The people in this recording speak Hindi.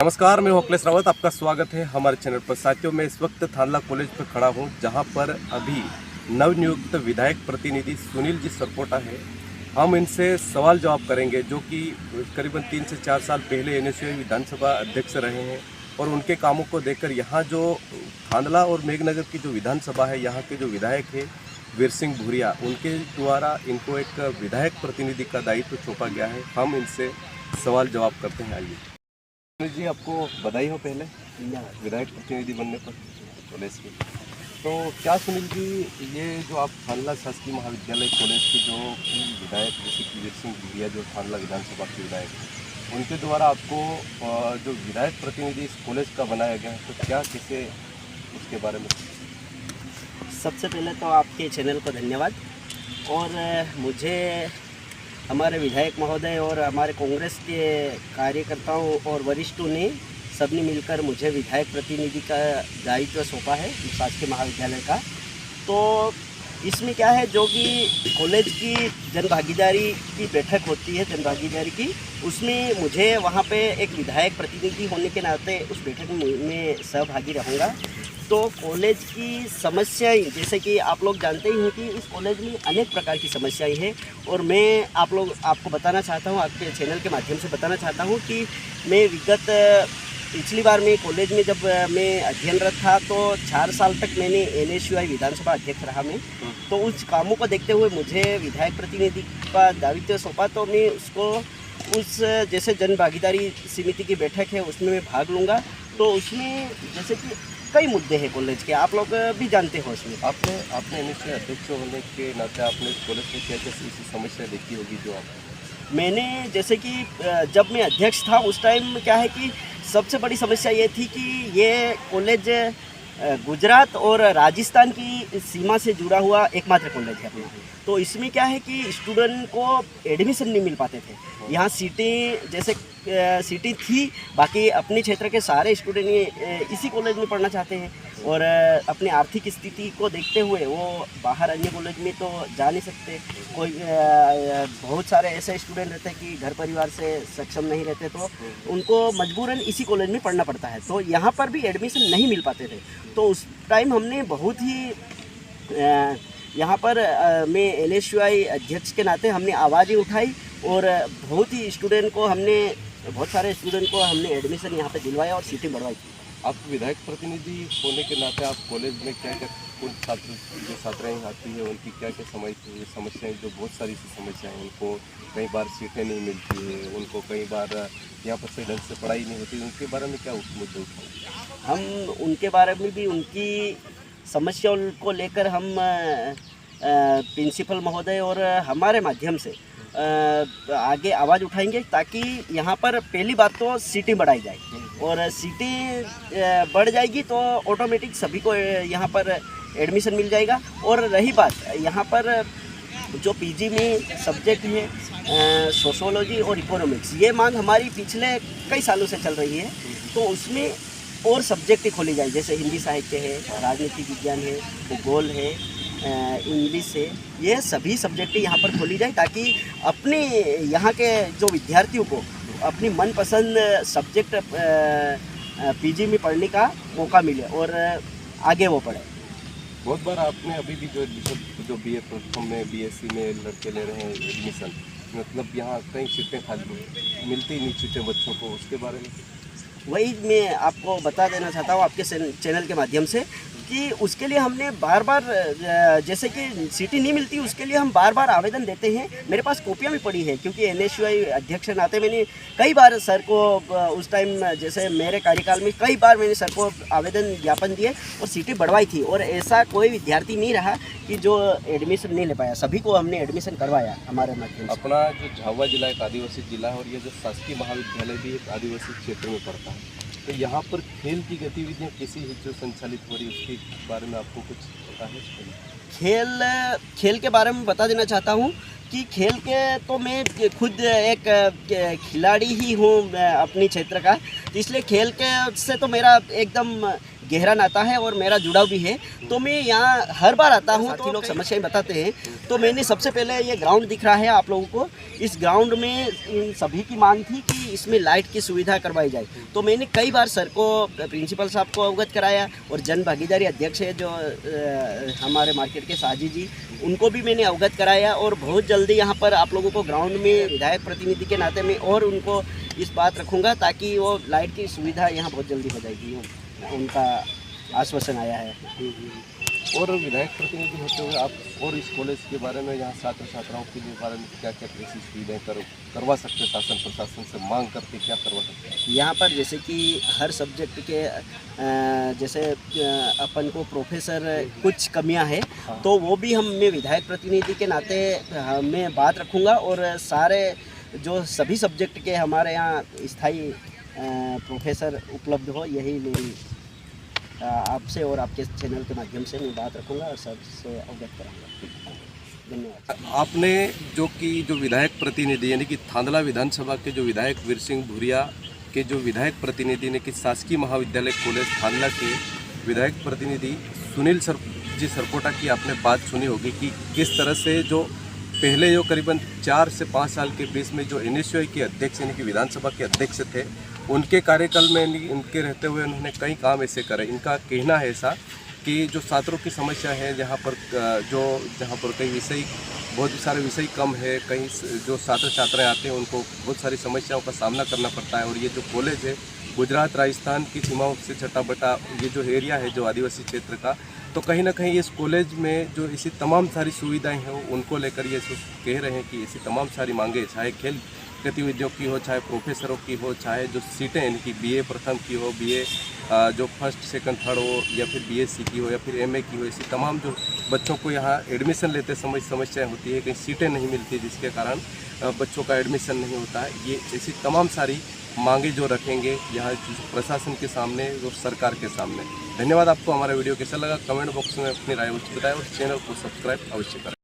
नमस्कार, मैं हूं अखिलेश रावत। आपका स्वागत है हमारे चैनल पर। साथियों, मैं इस वक्त थानला कॉलेज पर खड़ा हूं, जहां पर अभी नवनियुक्त विधायक प्रतिनिधि सुनील जी सरपोटा है। हम इनसे सवाल जवाब करेंगे, जो कि करीबन 3 से 4 साल पहले एनएसयूआई विधानसभा अध्यक्ष रहे हैं और उनके कामों को देखकर यहाँ जो थांदला और मेघनगर की जो विधानसभा है, यहाँ के जो विधायक है वीर सिंह भूरिया, उनके द्वारा इनको एक विधायक प्रतिनिधि का दायित्व सौंपा गया है। हम इनसे सवाल जवाब करते हैं। आइए सुनील जी, आपको बधाई हो पहले विधायक प्रतिनिधि बनने पर कॉलेज के। तो क्या सुनील जी, ये जो आप थानला शासकीय महाविद्यालय कॉलेज के जो कि विधायक जैसे कि वीर सिंह भूरिया जो थानला विधानसभा के विधायक हैं, उनके द्वारा आपको जो विधायक प्रतिनिधि इस कॉलेज का बनाया गया है, तो क्या कैसे उसके बारे में? सबसे पहले तो आपके चैनल को धन्यवाद। और मुझे हमारे विधायक महोदय और हमारे कांग्रेस के कार्यकर्ताओं और वरिष्ठों ने सबने मिलकर मुझे विधायक प्रतिनिधि का दायित्व सौंपा है शासकीय महाविद्यालय का। तो इसमें क्या है, जो कि कॉलेज की जनभागीदारी की बैठक होती है, जनभागीदारी की, उसमें मुझे वहाँ पे एक विधायक प्रतिनिधि होने के नाते उस बैठक में सहभागी रहूँगा। तो कॉलेज की समस्याएं, जैसे कि आप लोग जानते ही हैं कि इस कॉलेज में अनेक प्रकार की समस्याएं हैं, और मैं आपको बताना चाहता हूं, आपके चैनल के माध्यम से बताना चाहता हूं कि मैं पिछली बार मैं कॉलेज में जब मैं अध्ययनरत था, तो 4 साल तक मैंने एनएसयूआई विधानसभा अध्यक्ष रहा मैं। तो उस कामों को देखते हुए मुझे विधायक प्रतिनिधि का दायित्व सौंपा, तो मैं उस जैसे जन भागीदारी समिति की बैठक है उसमें मैं भाग लूँगा। तो उसमें जैसे कि कई मुद्दे हैं कॉलेज के, आप लोग भी जानते हो। उसमें आपने एनएसयूआई अध्यक्ष होने के नाते आपने कॉलेज में क्या क्या समस्या देखी होगी जो आप? मैंने जैसे कि जब मैं अध्यक्ष था उस टाइम क्या है कि सबसे बड़ी समस्या ये थी कि ये कॉलेज गुजरात और राजस्थान की सीमा से जुड़ा हुआ एकमात्र कॉलेज है अपना। तो इसमें क्या है कि स्टूडेंट को एडमिशन नहीं मिल पाते थे। यहाँ सीटें थी, बाकी अपने क्षेत्र के सारे स्टूडेंट इसी कॉलेज में पढ़ना चाहते हैं, और अपनी आर्थिक स्थिति को देखते हुए वो बाहर अन्य कॉलेज में तो जा नहीं सकते। कोई बहुत सारे ऐसे स्टूडेंट रहते हैं कि घर परिवार से सक्षम नहीं रहते, तो उनको मजबूरन इसी कॉलेज में पढ़ना पड़ता है। तो यहाँ पर भी एडमिशन नहीं मिल पाते थे। तो उस टाइम हमने बहुत ही यहाँ पर मैं एनएसयूआई अध्यक्ष के नाते हमने आवाज़ें उठाई, और बहुत सारे स्टूडेंट को हमने एडमिशन यहाँ पे दिलवाया और सीटें बढ़वाई थी। आप विधायक प्रतिनिधि होने के नाते आप कॉलेज में क्या क्या उन छात्राएँ आती है, उनकी क्या क्या समस्याएं, जो बहुत सारी समस्याएं, उनको कई बार सीटें नहीं मिलती है, उनको कई बार यहाँ पर सही ढंग से पढ़ाई नहीं होती, उनके बारे में क्या मुद्दे उठाएंगे? हम उनके बारे में भी, उनकी समस्याओं को लेकर हम प्रिंसिपल महोदय और हमारे माध्यम से आगे आवाज़ उठाएंगे, ताकि यहाँ पर पहली बात तो सीटें बढ़ाई जाए, और सीटें बढ़ जाएगी तो ऑटोमेटिक सभी को यहाँ पर एडमिशन मिल जाएगा। और रही बात यहाँ पर जो पीजी में सब्जेक्ट है सोशोलॉजी और इकोनॉमिक्स, ये मांग हमारी पिछले कई सालों से चल रही है। तो उसमें और सब्जेक्ट खोली जाए, जैसे हिंदी साहित्य है, राजनीति विज्ञान है, भूगोल है, इंग्लिश है, ये सभी सब्जेक्ट यहाँ पर खोली जाए, ताकि अपने यहाँ के जो विद्यार्थियों को अपनी मनपसंद सब्जेक्ट पीजी में पढ़ने का मौका मिले और आगे वो पढ़े। बहुत बार आपने अभी भी जो बीए प्रथम में, बीएससी में लड़के ले रहे हैं एडमिशन, मतलब यहाँ कई सीटें खाली मिलती नहीं सीटें बच्चों को, उसके बारे में? वही मैं आपको बता देना चाहता हूँ आपके चैनल के माध्यम से, कि उसके लिए हमने बार बार, जैसे कि सीटें नहीं मिलती, उसके लिए हम बार बार आवेदन देते हैं। मेरे पास कॉपियाँ भी पड़ी है, क्योंकि एनएसयूआई अध्यक्ष नाते मैंने कई बार सर को, उस टाइम जैसे मेरे कार्यकाल में कई बार मैंने सर को आवेदन ज्ञापन दिए और सीटें बढ़वाई थी, और ऐसा कोई विद्यार्थी नहीं रहा कि जो एडमिशन नहीं ले पाया। सभी को हमने एडमिशन करवाया हमारे माध्यम से। अपना जो झाबुआ जिला एक आदिवासी जिला है, और ये जो शासकीय महाविद्यालय भी एक आदिवासी क्षेत्र में पड़ता है, तो यहाँ पर खेल की गतिविधियाँ कैसी है जो संचालित हो रही है, उसके बारे में आपको कुछ पता है? खेल के बारे में बता देना चाहता हूँ कि खेल के तो मैं खुद एक खिलाड़ी ही हूँ अपने क्षेत्र का, इसलिए खेल के से तो मेरा एकदम गहरा नाता है और मेरा जुड़ाव भी है। तो मैं यहाँ हर बार आता हूँ, साथी लोग समस्याएं बताते हैं। तो मैंने सबसे पहले ये ग्राउंड दिख रहा है आप लोगों को, इस ग्राउंड में इन सभी की मांग थी कि इसमें लाइट की सुविधा करवाई जाए। तो मैंने कई बार सर को, प्रिंसिपल साहब को अवगत कराया, और जन भागीदारी अध्यक्ष है जो हमारे मार्केट के साजी जी, उनको भी मैंने अवगत कराया। और बहुत जल्दी यहाँ पर आप लोगों को ग्राउंड में विधायक प्रतिनिधि के नाते में और उनको इस बात रखूँगा ताकि वो लाइट की सुविधा यहाँ बहुत जल्दी हो जाएगी, उनका आश्वासन आया है। और विधायक प्रतिनिधि होते हुए आप और इस कॉलेज के बारे में, यहाँ छात्र छात्राओं के लिए बारे में क्या क्या कैसी सुविधाएं करवा सकते हैं, शासन प्रशासन से मांग करके क्या करवा सकते हैं? यहाँ पर जैसे कि हर सब्जेक्ट के जैसे अपन को प्रोफेसर कुछ कमियां है, तो वो भी मैं विधायक प्रतिनिधि के नाते मैं बात रखूँगा, और सारे जो सभी सब्जेक्ट के हमारे यहाँ स्थायी प्रोफेसर उपलब्ध हो, यही मेरी आपसे और आपके चैनल के माध्यम से मैं बात रखूँगा और सबसे अवगत कराऊँगा। धन्यवाद। आपने जो विधायक प्रतिनिधि यानी कि थांदला विधानसभा के जो विधायक वीर सिंह भूरिया के जो विधायक प्रतिनिधि ने कि शासकीय महाविद्यालय कॉलेज थांदला के विधायक प्रतिनिधि सुनील जी सरपोटा की आपने बात सुनी होगी कि किस तरह से जो पहले जो करीबन 4 से 5 साल के बीच में जो NSUI के अध्यक्ष यानी कि विधानसभा के अध्यक्ष थे, उनके कार्यकाल में इनके रहते हुए उन्होंने कई काम ऐसे करे। इनका कहना है ऐसा कि जो छात्रों की समस्या है, जहाँ पर कई विषय, बहुत सारे विषय कम है, कहीं जो छात्र छात्राएँ आते हैं उनको बहुत सारी समस्याओं का सामना करना पड़ता है। और ये जो कॉलेज है गुजरात राजस्थान की सीमाओं से छटा बटा ये जो एरिया है जो आदिवासी क्षेत्र का, तो कहीं ना कहीं इस कॉलेज में जो ऐसी तमाम सारी सुविधाएं हैं उनको लेकर ये कह रहे हैं कि ऐसी तमाम सारी मांगे, चाहे खेल गतिविधियों की हो, चाहे प्रोफेसरों की हो, चाहे जो सीटें यानी कि BA प्रथम की हो, BA जो फर्स्ट सेकंड थर्ड हो, या फिर BSc की हो, या फिर MA की हो, ऐसी तमाम जो बच्चों को यहाँ एडमिशन लेते समय समस्याएं होती है, कहीं सीटें नहीं मिलती जिसके कारण बच्चों का एडमिशन नहीं होता है। ये ऐसी तमाम सारी मांगे जो रखेंगे यहाँ प्रशासन के सामने और सरकार के सामने। धन्यवाद। आपको हमारा वीडियो कैसा लगा कमेंट बॉक्स में अपनी राय अवश्य बताएं और चैनल को सब्सक्राइब अवश्य करें।